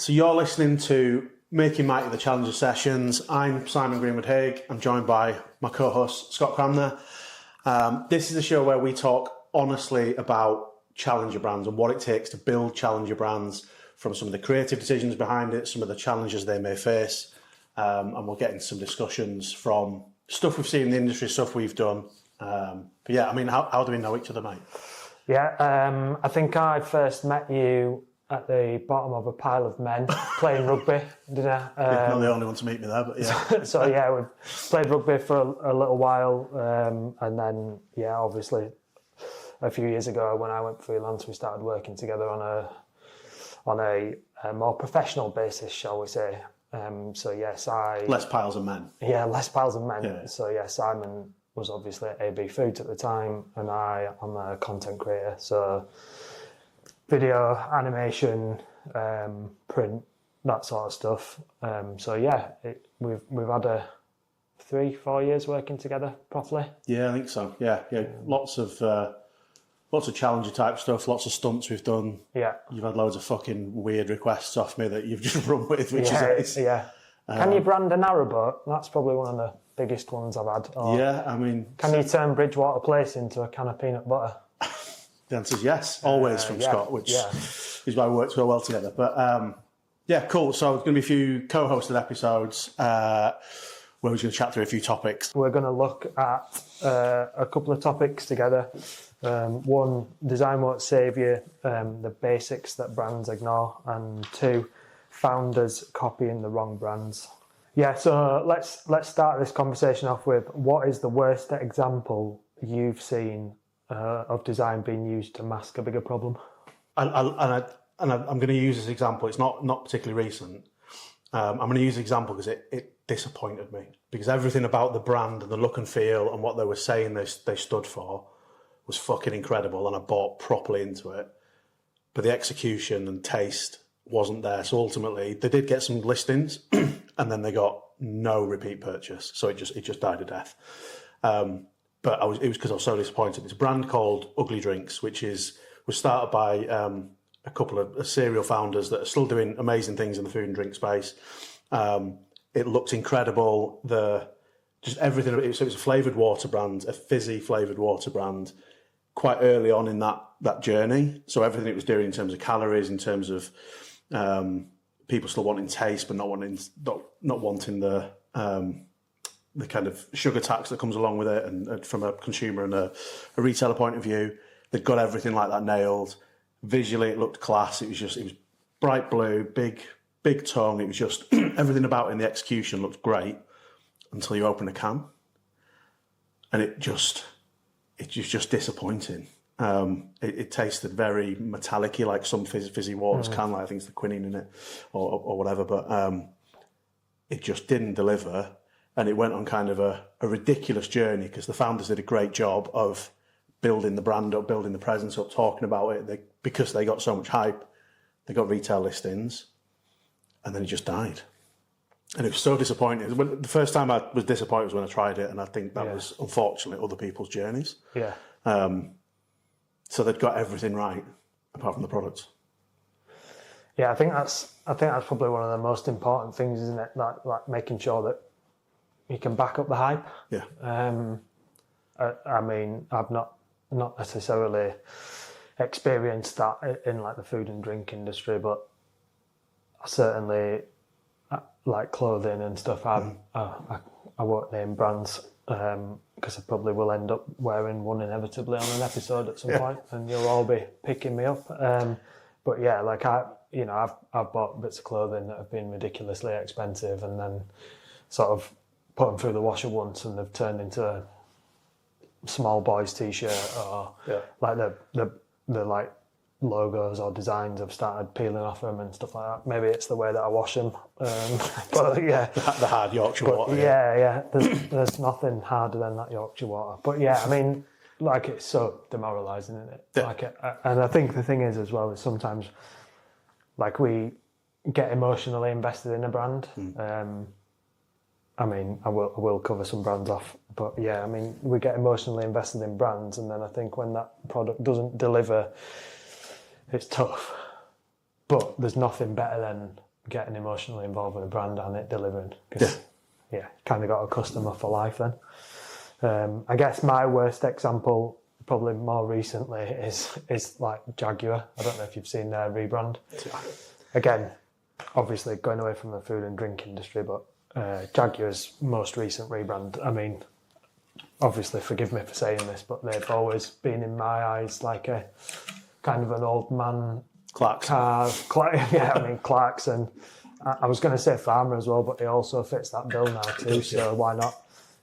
So you're listening to Makin Mighty, the Challenger Sessions. I'm Simon Greenwood-Haigh. I'm joined by my co-host, Scott Cramner. This is a show where we talk honestly about challenger brands and what it takes to build challenger brands, from some of the creative decisions behind it, some of the challenges they may face, and we'll get into some discussions from stuff we've seen in the industry, stuff we've done. But yeah, I mean, how do we know each other, mate? Yeah, I think I first met you at the bottom of a pile of men playing rugby, didn't I? You're not the only one to meet me there, but yeah. So yeah, we've played rugby for a little while, and then yeah, obviously a few years ago when I went freelance, we started working together on a more professional basis, shall we say. So yes, Less piles of men. Yeah, less piles of men. Yeah. So yeah, Simon was obviously at AB Foods at the time, and I'm a content creator, so video, animation, print, that sort of stuff. So yeah, we've had 3-4 years working together properly. Yeah, I think so. Yeah. Lots of challenger type stuff, lots of stunts we've done. Yeah. You've had loads of fucking weird requests off me that you've just run with, which is ace. Yeah. Can you brand a narrowboat? That's probably one of the biggest ones I've had. Or yeah, I mean... Can you turn Bridgewater Place into a can of peanut butter? The answer is yes, always from Scott, which is why we work so well together. But yeah, cool. So there's going to be a few co-hosted episodes where we're going to chat through a few topics. We're going to look at a couple of topics together. One, design won't save you, the basics that brands ignore, and 2, founders copying the wrong brands. Yeah, so let's start this conversation off with, what is the worst example you've seen of design being used to mask a bigger problem? And I'm going to use this example. It's not particularly recent. I'm going to use the example because it disappointed me, because everything about the brand and the look and feel and what they were saying they stood for was fucking incredible, and I bought properly into it. But the execution and taste wasn't there. So ultimately, they did get some listings, and then they got no repeat purchase. So it just died a death. But it was because I was so disappointed. It's a brand called Oatly Drinks, which was started by a couple of cereal founders that are still doing amazing things in the food and drink space. It looked incredible. Just everything. It was a flavoured water brand, a fizzy flavoured water brand, quite early on in that journey. So everything it was doing in terms of calories, in terms of people still wanting taste, but not wanting the kind of sugar tax that comes along with it, and from a consumer and a retailer point of view, they've got everything like that nailed. Visually, it looked class. It was bright blue, big tongue. It was just everything about it in the execution looked great until you open a can, and it was just disappointing. It tasted very metallic-y, like some fizzy waters can, like I think it's the quinine in it or whatever, but it just didn't deliver. And it went on kind of a ridiculous journey, because the founders did a great job of building the brand up, building the presence up, talking about it. Because they got so much hype, they got retail listings, and then it just died. And it was so disappointing. The first time I was disappointed was when I tried it, and I think that was, unfortunately, other people's journeys. Yeah. So they'd got everything right, apart from the products. Yeah, I think that's probably one of the most important things, isn't it? Like making sure that you can back up the hype. Yeah. I mean, I've not necessarily experienced that in like the food and drink industry, but I certainly like clothing and stuff. I won't name brands because I probably will end up wearing one inevitably on an episode at some point, and you'll all be picking me up. But yeah, like I've bought bits of clothing that have been ridiculously expensive, and then sort of put them through the washer once, and they've turned into a small boys t-shirt, or like the like logos or designs have started peeling off them and stuff like that. Maybe it's the way that I wash them, but yeah, the hard Yorkshire water. Yeah. There's nothing harder than that Yorkshire water. But yeah, I mean, like, it's so demoralising, isn't it? Yeah. Like, and I think the thing is as well is sometimes, like, we get emotionally invested in a brand. I mean, I will cover some brands off, but yeah, I mean, we get emotionally invested in brands, and then I think when that product doesn't deliver, it's tough. But there's nothing better than getting emotionally involved with a brand and it delivering. Cause, kind of got a customer for life then. I guess my worst example, probably more recently, is like Jaguar. I don't know if you've seen their rebrand. Again, obviously going away from the food and drink industry, but Jaguar's most recent rebrand, I mean, obviously forgive me for saying this, but they've always been in my eyes like a kind of an old man car. Clarkson. I was going to say farmer as well, but he also fits that bill now too, so why not?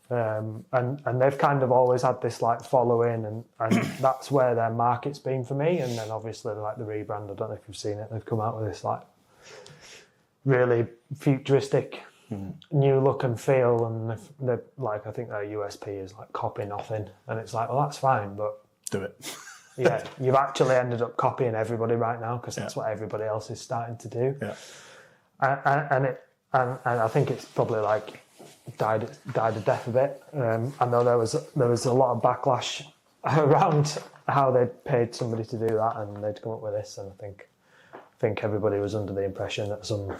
And they've kind of always had this like following, and that's where their market's been for me. And then obviously like the rebrand, I don't know if you've seen it, they've come out with this like really futuristic new look and feel, and they're like, I think their USP is like copy nothing, and it's like, well, that's fine, but do it. Yeah, you've actually ended up copying everybody right now because that's what everybody else is starting to do. Yeah, and I think it's probably like died a death a bit. I know there was a lot of backlash around how they'd paid somebody to do that, and they'd come up with this, and I think everybody was under the impression that some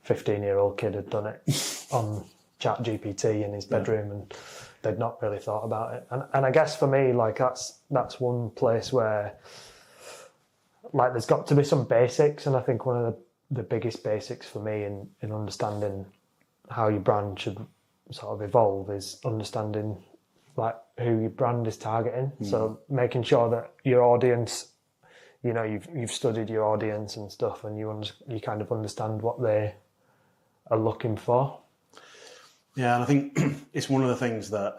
15-year-old kid had done it on ChatGPT in his bedroom, and they'd not really thought about it. And I guess for me, like that's one place where like there's got to be some basics, and I think one of the biggest basics for me in understanding how your brand should sort of evolve is understanding like who your brand is targeting. So making sure that your audience, you know, you've studied your audience and stuff, and you kind of understand what they are looking for. Yeah, and I think it's one of the things that,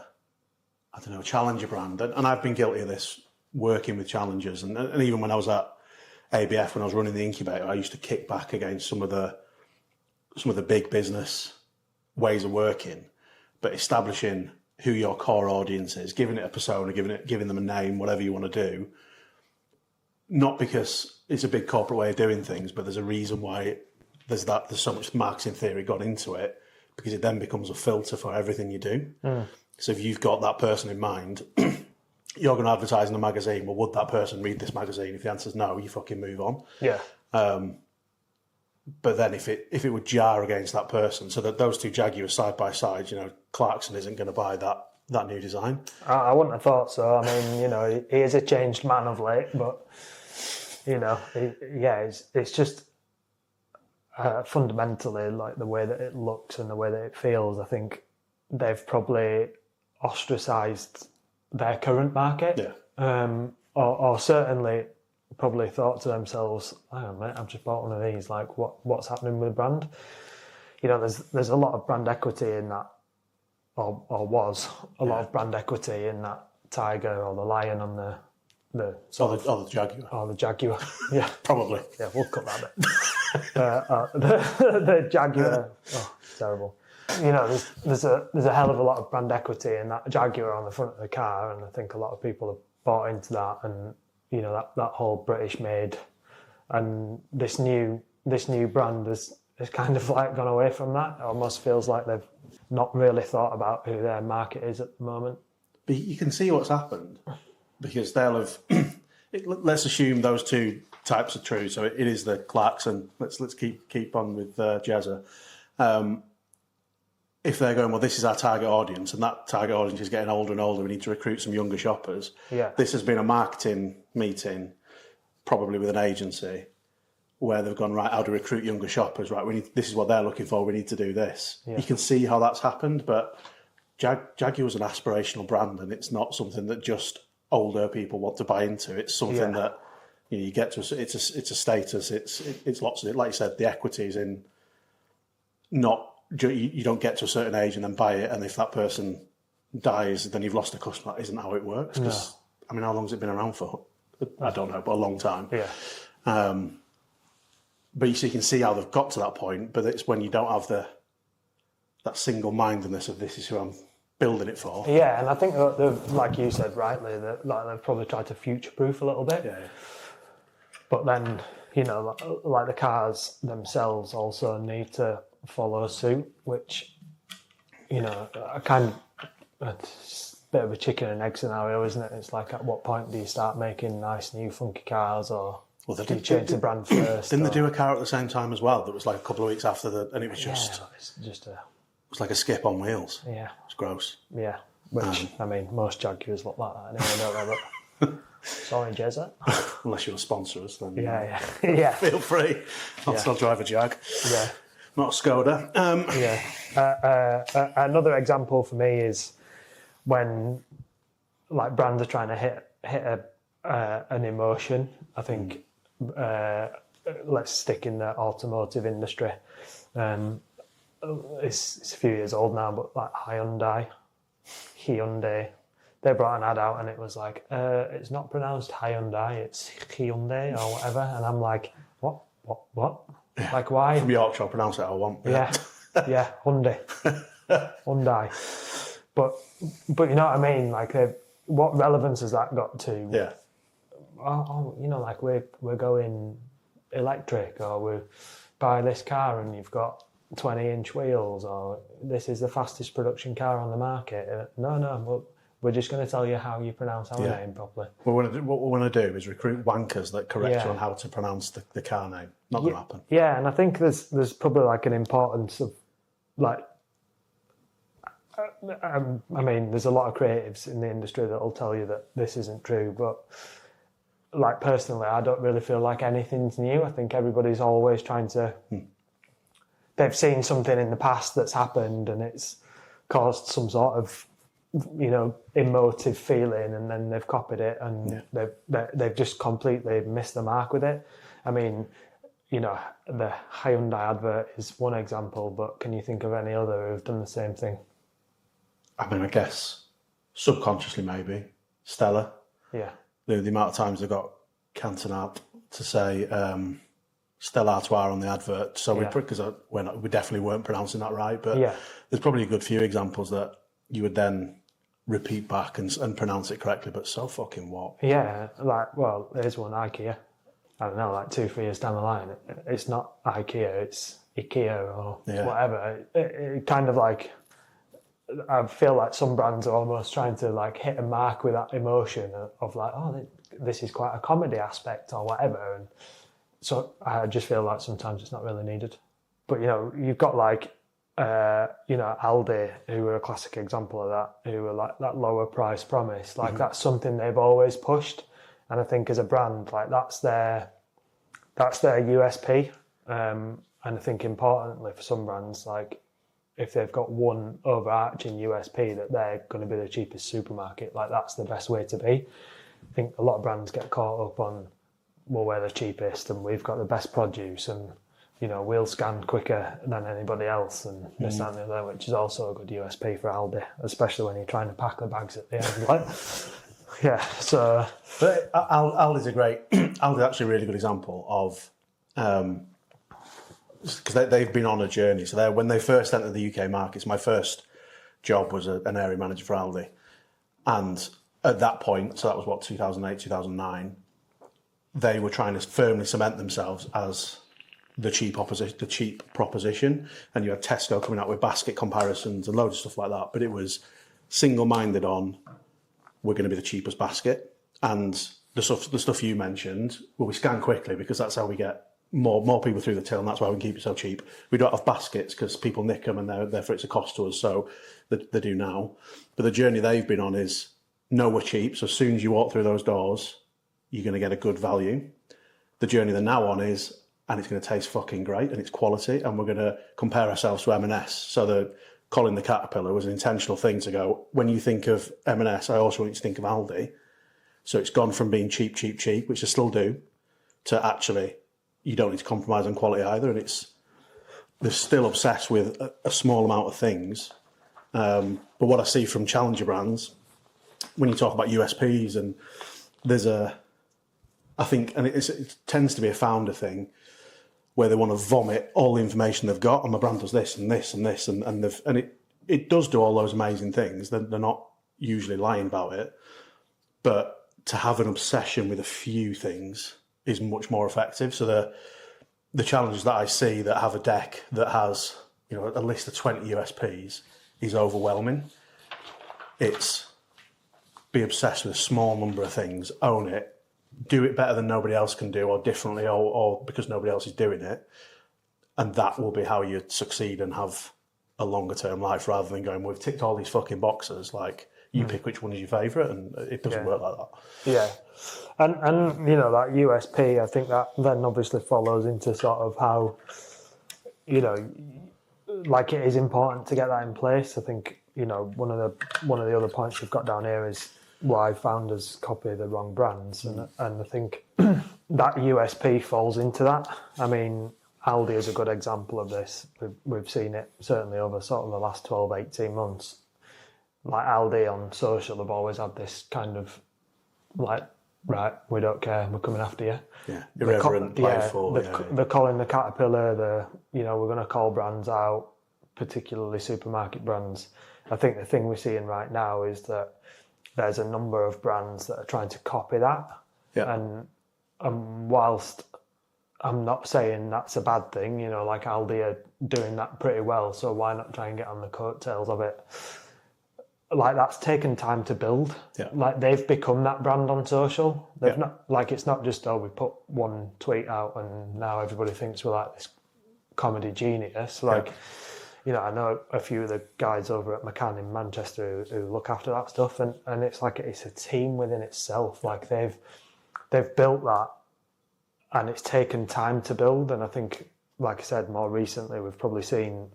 I don't know, challenger brand, and I've been guilty of this working with challengers, and even when I was at ABF, when I was running the incubator, I used to kick back against some of the big business ways of working, but establishing who your core audience is, giving it a persona, giving them a name, whatever you want to do, not because it's a big corporate way of doing things, but there's a reason why there's so much marketing theory got into it, because it then becomes a filter for everything you do. So if you've got that person in mind, you're going to advertise in a magazine. Well, would that person read this magazine? If the answer is no, you fucking move on. Yeah. But then if it would jar against that person, so that those two Jaguars side by side, you know, Clarkson isn't going to buy that new design. I wouldn't have thought so. I mean, you know, he is a changed man of late, but you know, it's just fundamentally like the way that it looks and the way that it feels. I think they've probably ostracised their current market, or certainly probably thought to themselves, hang on a minute, I've just bought one of these, like what's happening with the brand? You know, there's a lot of brand equity in that, or was a lot of brand equity in that tiger or the lion on the Jaguar. Or the Jaguar. Yeah. Probably. Yeah, we'll cut that bit. The Jaguar. Oh, terrible. You know, there's a hell of a lot of brand equity in that Jaguar on the front of the car, and I think a lot of people have bought into that, and you know that whole British made, and this new brand has kind of like gone away from that. It almost feels like they've not really thought about who their market is at the moment. But you can see what's happened, because they'll have. Let's assume those two types are true. So it is the Clarkson. Let's keep on with Jazza. If they're going, well, this is our target audience, and that target audience is getting older and older, we need to recruit some younger shoppers. Yeah. This has been a marketing meeting, probably with an agency, where they've gone, right, how to recruit younger shoppers, right, this is what they're looking for, we need to do this. Yeah. You can see how that's happened, but Jaguar is an aspirational brand, and it's not something that just older people want to buy into. It's something that, you know, you get to, it's a status, it's lots of it. Like you said, the equities in not, you don't get to a certain age and then buy it, and if that person dies, then you've lost a customer. That isn't how it works. Because I mean, how long has it been around for? I don't know, but a long time. Yeah. But you can see how they've got to that point. But it's when you don't have that single-mindedness of this is who I'm building it for. Yeah, and I think that like you said rightly, that like they've probably tried to future-proof a little bit. Yeah. But then, you know, like the cars themselves also need to follow suit, which, you know, it's a bit of a chicken and egg scenario, isn't it? It's like, at what point do you start making nice new funky cars, or Well, Do you change the brand first? Didn't they do a car at the same time as well? That was like a couple of weeks after and it was just, it's just a, it was like a skip on wheels. yeah, It's gross. yeah. Which, I mean, most Jaguars look like that anyway, don't they? But sorry, Jezza. Unless you'll sponsor us, then Yeah. feel free. I'll still drive a Jag. Yeah. Not a Skoda. Another example for me is when like brands are trying to hit an emotion. I think let's stick in the automotive industry. It's a few years old now, but like Hyundai, they brought an ad out and it was like, it's not pronounced Hyundai, it's Hyundai or whatever. And I'm like, what? Yeah. Like, why? From Yorkshire, I'll pronounce it how I want. Yeah, Hyundai. But you know what I mean? Like, what relevance has that got to? Yeah. Oh, you know, like we're going electric, or we buy this car and you've got 20-inch wheels, or this is the fastest production car on the market. No, we're just going to tell you how you pronounce our name properly. Well, what we want to do is recruit wankers that correct you on how to pronounce the car name. Not going to happen. Yeah, and I think there's probably like an importance of like. I mean, there's a lot of creatives in the industry that'll tell you that this isn't true, but like personally, I don't really feel like anything's new. I think everybody's always trying to. They've seen something in the past that's happened, and it's caused some sort of, you know, emotive feeling, and then they've copied it, and they've just completely missed the mark with it. I mean, you know, the Hyundai advert is one example, but can you think of any other who've done the same thing? I mean, I guess subconsciously maybe Stella. Yeah. The amount of times they got Cantonat to say Stella Artois on the advert, so because we definitely weren't pronouncing that right. But there's probably a good few examples that you would then repeat back and pronounce it correctly. But so fucking what? Yeah, like, well, here's one, IKEA. I don't know, like 2-3 years down the line, it's not IKEA, it's IKEA or whatever. It kind of like, I feel like some brands are almost trying to like hit a mark with that emotion of like, oh, this is quite a comedy aspect or whatever. And so I just feel like sometimes it's not really needed. But, you know, you've got like, you know, Aldi, who were a classic example of that, who were like that lower price promise. Like that's something they've always pushed. And I think as a brand, like that's their USP. And I think importantly for some brands, like if they've got one overarching USP that they're going to be the cheapest supermarket, like that's the best way to be. I think a lot of brands get caught up on, well, we're the cheapest and we've got the best produce and, you know, we'll scan quicker than anybody else and this and the other, which is also a good USP for Aldi, especially when you're trying to pack the bags at the end. Like, yeah, so... But Aldi's Aldi's actually a really good example of... because they've been on a journey. So when they first entered the UK markets, my first job was an area manager for Aldi. And at that point, so that was 2008, 2009, they were trying to firmly cement themselves as the cheap proposition. And you had Tesco coming out with basket comparisons and loads of stuff like that. But it was single-minded on, we're going to be the cheapest basket. And the stuff you mentioned, well, we scan quickly because that's how we get more people through the till, and that's why we can keep it so cheap. We don't have baskets because people nick them, and therefore it's a cost to us. So they do now. But the journey they've been on is, no, we're cheap. So as soon as you walk through those doors, you're going to get a good value. The journey they're now on is, and it's going to taste fucking great, and it's quality, and we're going to compare ourselves to M&S. So the Colin the Caterpillar was an intentional thing to go, when you think of M&S, I also want you to think of Aldi. So it's gone from being cheap, which they still do, to actually, you don't need to compromise on quality either. And they're still obsessed with a small amount of things. But what I see from challenger brands, when you talk about USPs, and I think it tends to be a founder thing, where they want to vomit all the information they've got, and my brand does this and this and this, and it does do all those amazing things. They're not usually lying about it, but to have an obsession with a few things is much more effective. So the challenges that I see that have a deck that has, you know, a list of 20 USPs is overwhelming. It's be obsessed with a small number of things, own it, do it better than nobody else can do, or differently, or because nobody else is doing it, and that will be how you succeed and have a longer term life, rather than going, we've ticked all these fucking boxes, like you pick which one is your favourite, and it doesn't work like that. Yeah. And you know, that USP, I think that then obviously follows into sort of how, you know, like it is important to get that in place. I think, you know, one of the other points you've got down here is why founders copy the wrong brands, and I think that USP falls into that. I mean, Aldi is a good example of this. We've seen it certainly over sort of the last 12, 18 months. Like Aldi on social have always had this kind of like, right, we don't care, we're coming after you. Yeah, irreverent, playful. They're calling the caterpillar, you know, we're going to call brands out, particularly supermarket brands. I think the thing we're seeing right now is that there's a number of brands that are trying to copy that. Yeah. And whilst I'm not saying that's a bad thing, you know, like Aldi are doing that pretty well, so why not try and get on the coattails of it? Like, that's taken time to build. Yeah. Like, they've become that brand on social. They've not, like, it's not just, oh, we put one tweet out and now everybody thinks we're like this comedy genius. Like, you know, I know a few of the guys over at Makin in Manchester who look after that stuff, and it's like it's a team within itself. Like, they've built that, and it's taken time to build. And I think, like I said, more recently we've probably seen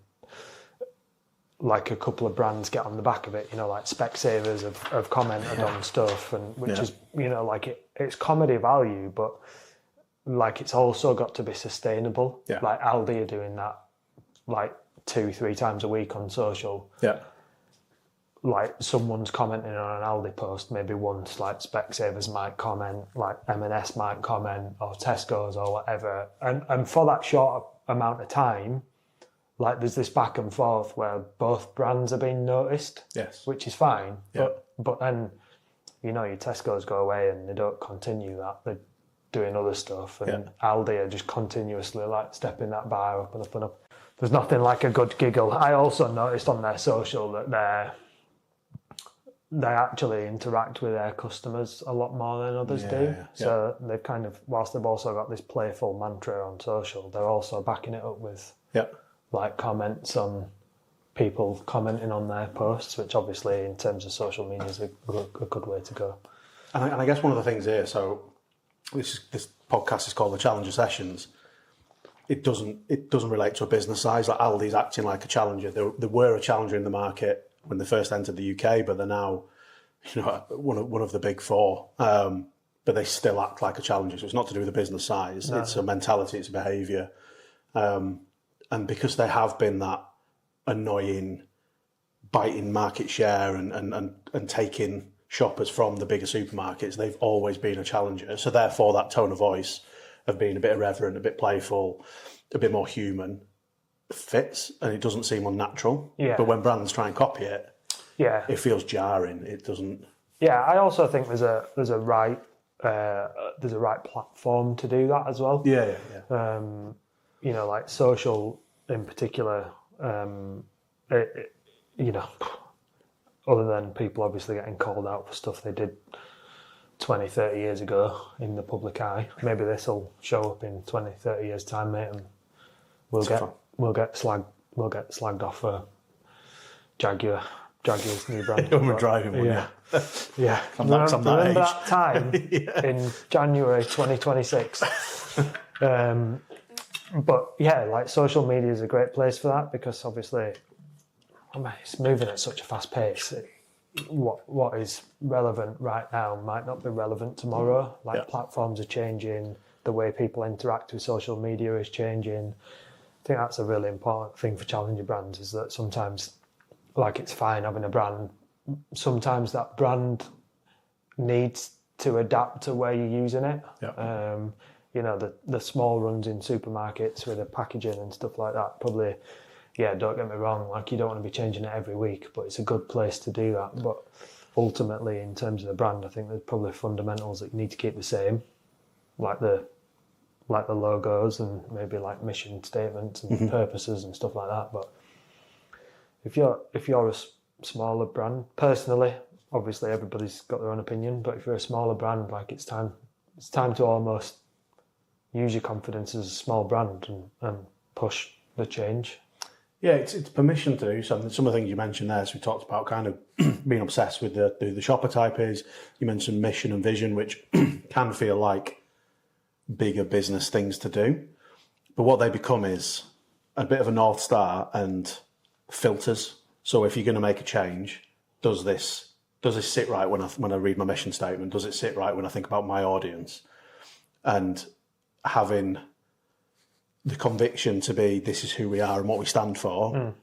like a couple of brands get on the back of it, you know, like Specsavers have commented on stuff, and which is, you know, like it's comedy value, but like it's also got to be sustainable. Yeah. Like Aldi are doing that like 2-3 times a week on social. Yeah. Like someone's commenting on an Aldi post maybe once, like Specsavers might comment, like M&S might comment, or Tesco's or whatever. And for that short amount of time, like there's this back and forth where both brands are being noticed, which is fine. Yeah. But then, you know, your Tesco's go away and they don't continue that. They're doing other stuff, and Aldi are just continuously like stepping that bar up and up and up. There's nothing like a good giggle. I also noticed on their social that they actually interact with their customers a lot more than others do. Yeah. So they've kind of, whilst they've also got this playful mantra on social, they're also backing it up with like comments on people commenting on their posts, which obviously in terms of social media is a good way to go. And I guess one of the things here, so this podcast is called the Challenger Sessions. It doesn't relate to a business size. Like Aldi's acting like a challenger. They were a challenger in the market when they first entered the UK, but they're now, you know, one of the big four. But they still act like a challenger. So it's not to do with the business size. No. It's a mentality. It's a behaviour. And because they have been that annoying, biting market share and taking shoppers from the bigger supermarkets, they've always been a challenger. So therefore, that tone of voice of being a bit irreverent, a bit playful, a bit more human fits, and it doesn't seem unnatural. Yeah. But when brands try and copy it, it feels jarring. It doesn't. Yeah, I also think there's a right platform to do that as well. Yeah. You know, like social in particular. You know, other than people obviously getting called out for stuff they did 20, 30 years ago in the public eye. Maybe this will show up in 20, 30 years' time, mate, and we'll get slagged off for Jaguar's new brand. We're driving one, yeah. Remember that time in January 2026? But yeah, like social media is a great place for that, because obviously, I mean, it's moving at such a fast pace. What is relevant right now might not be relevant tomorrow. Like platforms are changing, the way people interact with social media is changing. I think that's a really important thing for challenger brands, is that sometimes, like, it's fine having a brand. Sometimes that brand needs to adapt to where you're using it. Yeah. You know, the small runs in supermarkets with the packaging and stuff like that, probably, don't get me wrong, like you don't want to be changing it every week, but it's a good place to do that. But ultimately, in terms of the brand, I think there's probably fundamentals that you need to keep the same, like the logos and maybe like mission statements and purposes and stuff like that. But if you're a smaller brand, personally, obviously everybody's got their own opinion, but if you're a smaller brand, like it's time it's time to almost use your confidence as a small brand and push the change. Yeah, it's permission to do something. Some of the things you mentioned there, as we talked about, kind of being obsessed with who the shopper type is. You mentioned mission and vision, which can feel like bigger business things to do. But what they become is a bit of a North Star and filters. So if you're going to make a change, does this sit right when I read my mission statement? Does it sit right when I think about my audience? And having the conviction to be, this is who we are and what we stand for,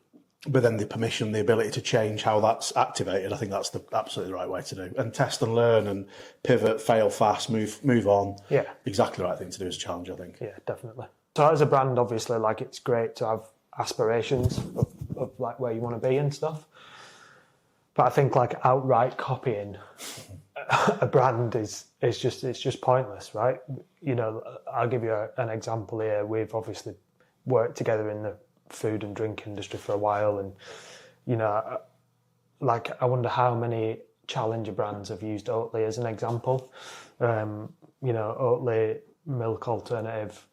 but then the permission, the ability to change how that's activated, I think that's the absolutely right way to do. And test and learn and pivot, fail fast, move on. Yeah. Exactly the right thing to do as a challenge, I think. Yeah, definitely. So as a brand, obviously, like, it's great to have aspirations of like where you want to be and stuff. But I think like outright copying a brand is just pointless, right? You know, I'll give you an example here. We've obviously worked together in the food and drink industry for a while, and you know, like, I wonder how many challenger brands have used Oatly as an example. You know, Oatly milk alternative,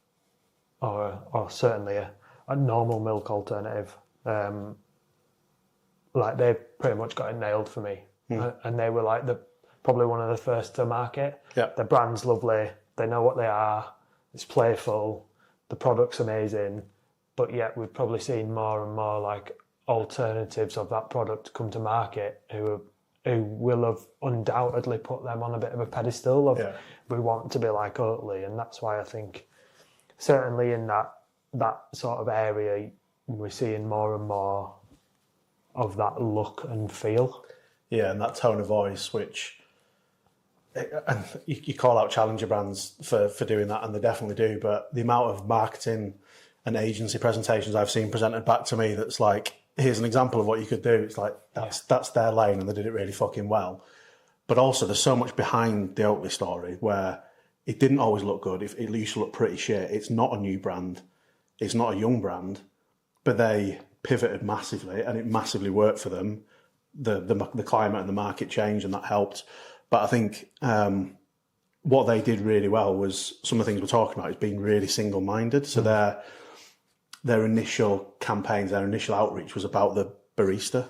or certainly a normal milk alternative. Like, they pretty much got it nailed for me, and they were like probably one of the first to market. Yeah. The brand's lovely. They know what they are. It's playful. The product's amazing. But yet we've probably seen more and more like alternatives of that product come to market who will have undoubtedly put them on a bit of a pedestal of, we want to be like Oatly. And that's why I think certainly in that sort of area, we're seeing more and more of that look and feel. Yeah, and that tone of voice, which, and you call out challenger brands for doing that, and they definitely do, but the amount of marketing and agency presentations I've seen presented back to me that's like, here's an example of what you could do. It's like, that's their lane, and they did it really fucking well. But also there's so much behind the Oatly story where it didn't always look good. It used to look pretty shit. It's not a new brand. It's not a young brand, but they pivoted massively, and it massively worked for them. The climate and the market changed, and that helped. But I think what they did really well was some of the things we're talking about is being really single-minded. So their initial campaigns, their initial outreach was about the barista.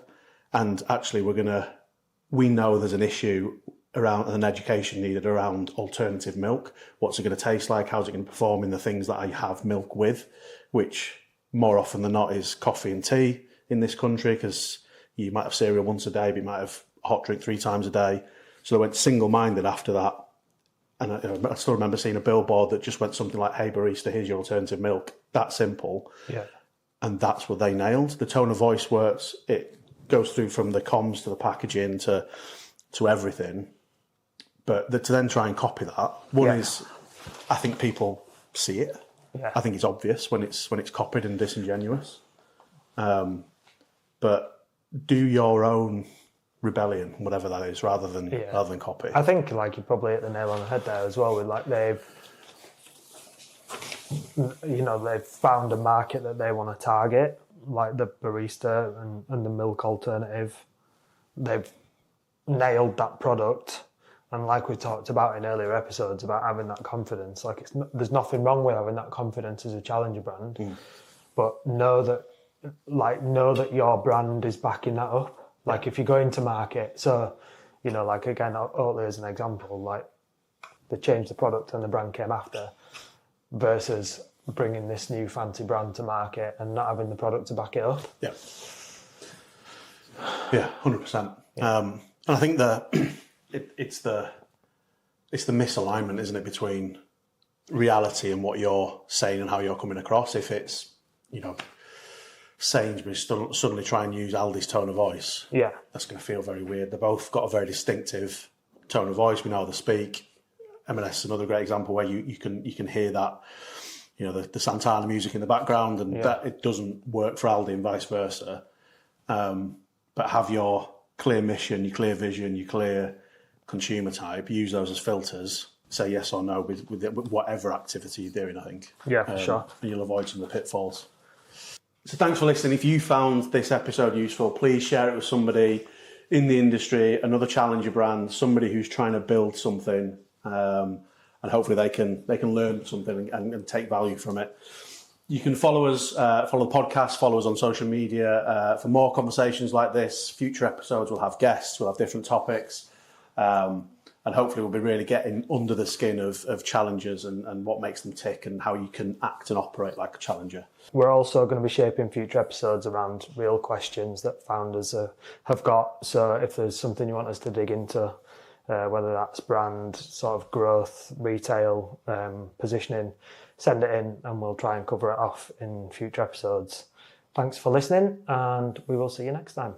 And actually we know there's an issue around, an education needed around alternative milk. What's it going to taste like? How's it going to perform in the things that I have milk with, which more often than not is coffee and tea in this country, because you might have cereal once a day, but you might have a hot drink 3 times a day. So they went single-minded after that. And I still remember seeing a billboard that just went something like, hey, barista, here's your alternative milk. That simple. Yeah. And that's what they nailed. The tone of voice works. It goes through from the comms to the packaging to everything. But to then try and copy that, is, I think people see it. Yeah. I think it's obvious when it's copied and disingenuous. But do your own rebellion, whatever that is, rather than copy. I think like you probably hit the nail on the head there as well. With like they've found a market that they want to target, like the barista and the milk alternative. They've nailed that product, and like we talked about in earlier episodes about having that confidence. Like there's nothing wrong with having that confidence as a challenger brand, but know that your brand is backing that up. Like if you go into market, so, you know, like again, Oatly as an example, like they changed the product and the brand came after, versus bringing this new fancy brand to market and not having the product to back it up. Yeah. Yeah, 100%. And I think it's the misalignment, isn't it, between reality and what you're saying and how you're coming across. If it's, you know, Sainsbury's suddenly try and use Aldi's tone of voice, that's going to feel very weird. They've both got a very distinctive tone of voice. We know how they speak. M&S is another great example where you can hear that, you know, the Santana music in the background, and that it doesn't work for Aldi and vice versa. But have your clear mission, your clear vision, your clear consumer type. Use those as filters. Say yes or no with whatever activity you're doing, I think. Yeah, for sure. And you'll avoid some of the pitfalls. So thanks for listening. If you found this episode useful, please share it with somebody in the industry, another challenger brand, somebody who's trying to build something. And hopefully they can learn something and take value from it. You can follow us, follow the podcast, follow us on social media for more conversations like this. Future episodes will have guests, we'll have different topics, and hopefully we'll be really getting under the skin of challengers and what makes them tick and how you can act and operate like a challenger. We're also going to be shaping future episodes around real questions that founders have got. So if there's something you want us to dig into, whether that's brand, sort of growth, retail, positioning, send it in and we'll try and cover it off in future episodes. Thanks for listening, and we will see you next time.